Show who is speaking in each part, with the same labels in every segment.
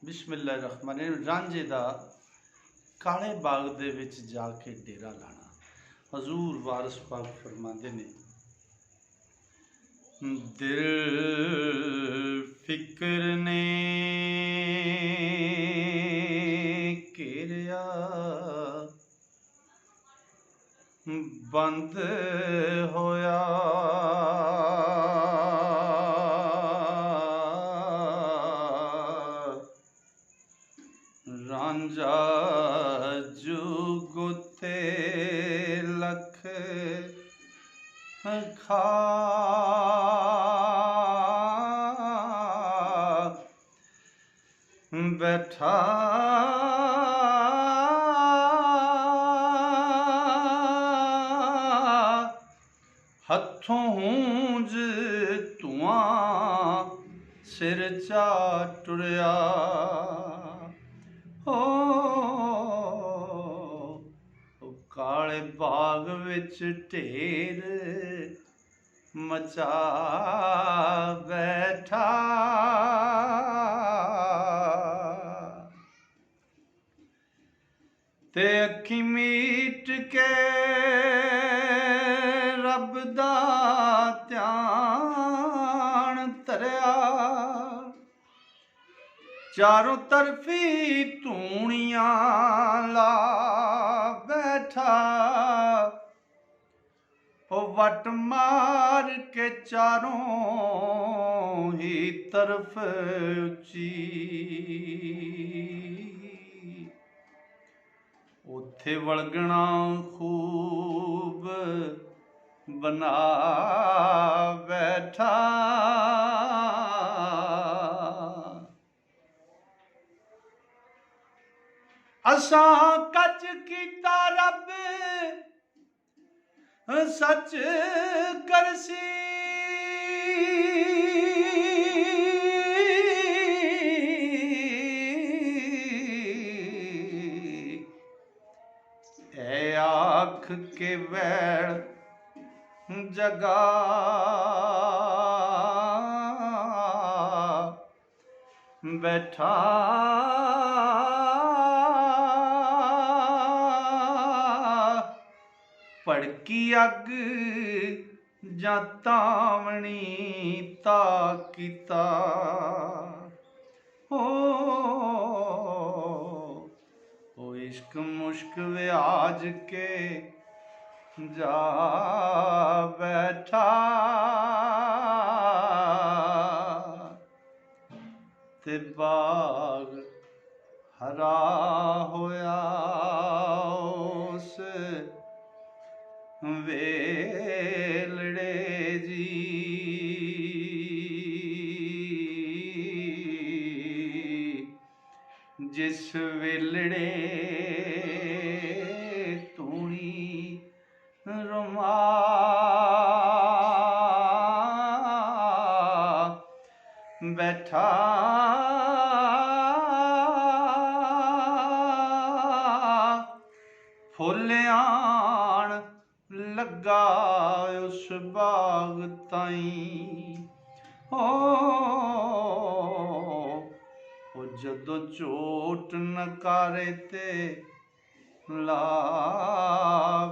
Speaker 1: बिस्मिल्लाहिर्रहमानिर्रहीम। रांझे दा काले बाग दे विच जाके डेरा लाना। हजूर वारिस पाक फरमांदे ने, दिल फिक्र ने घेरिया, बंद होया रांझा जुग ते लख खा बैठा हथों हूंज धुआं सिर चा टुरिया। हो काले बाग विच ढेर मचा बैठा। ते अखी मीट के रब दा ध्यान धरिया, चारों तरफी धूणियां ला बैठा। ओ वट मार के चारों ही तरफ उची, उथे वलगना खूब बना बैठा। असां कच कीता रब सच करसी, ए आख के वैल जगा बैठा। भड़की अग जां तावनी ता कीता। हो इश्क मुश्क व्याज के जा बैठा। ते बाग हरा होया उस वेलड़े जी, जिस वेलड़े तूनी रुमा बैठा। फुल आन लगा उस बाग ताईं। हो जदों चोट नकारे ते ला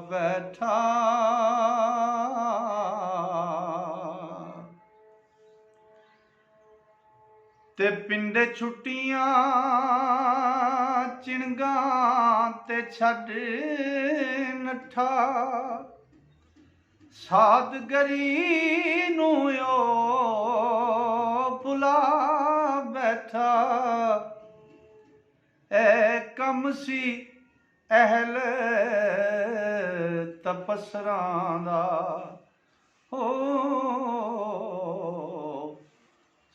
Speaker 1: बैठा। ते पिंडे छुट्टियां चिणगां ते छड्ड नठा, सादगरी नूं ओ भुला बैठा। ए कम सी अहल तपसरां दा, हो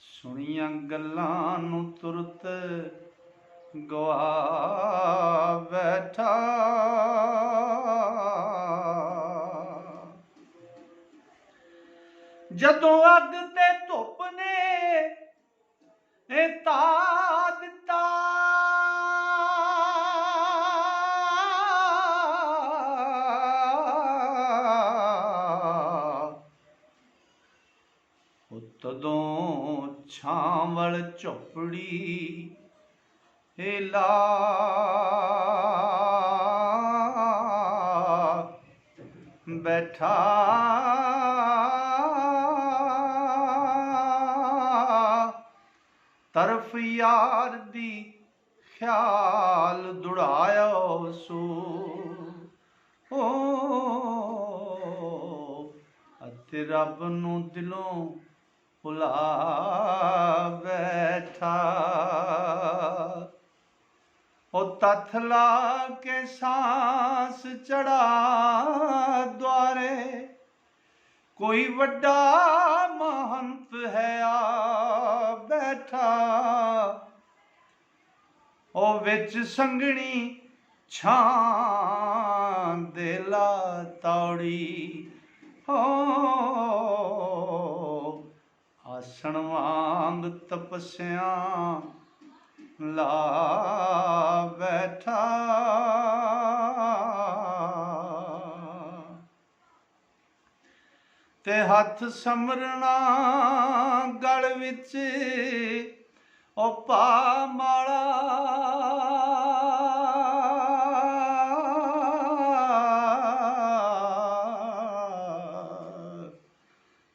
Speaker 1: सुनियां गल्लां नूं तुरत गवा बैठा। जदों अग ते धुप ने ता दिता, तदों छावल झोपड़ी हेला बैठा तरफ यार दी ख्याल दुड़ायो सो ओ अते रब नू दिलों भुला बैठा ओ तथ ला के सांस चढ़ा द्वारे कोई वड्डा महंत है आ बैठा ओ विच संगणी छां देला तौड़ी हो आसण वांग तपस्या ला बैठा ते हथ समरना गल विच ओ पा माला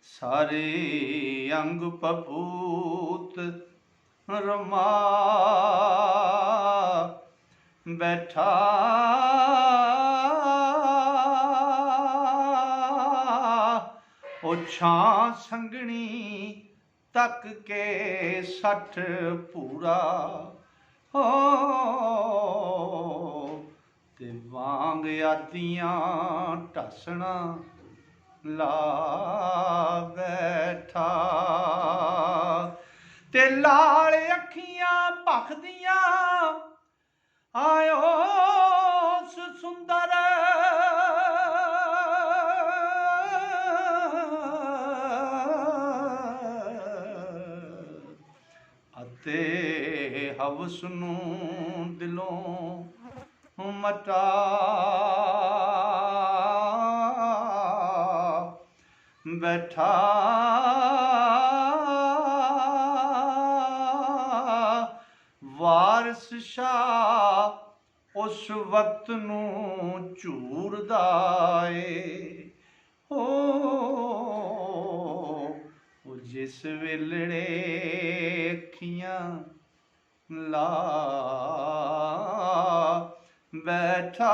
Speaker 1: सारे अंग पपूत रमा बैठा ओ छां संगनी तक के सठ पूरा हो ते वांग आदियां टसना ला बैठा ते लाल अखियां भखदियां आयो सुंदर अते हवस नू दिलों मटा बैठा वारिस शाह उस वक्त नू झूरदा ए ओ जिस वेलड़े अखियां ला बैठा।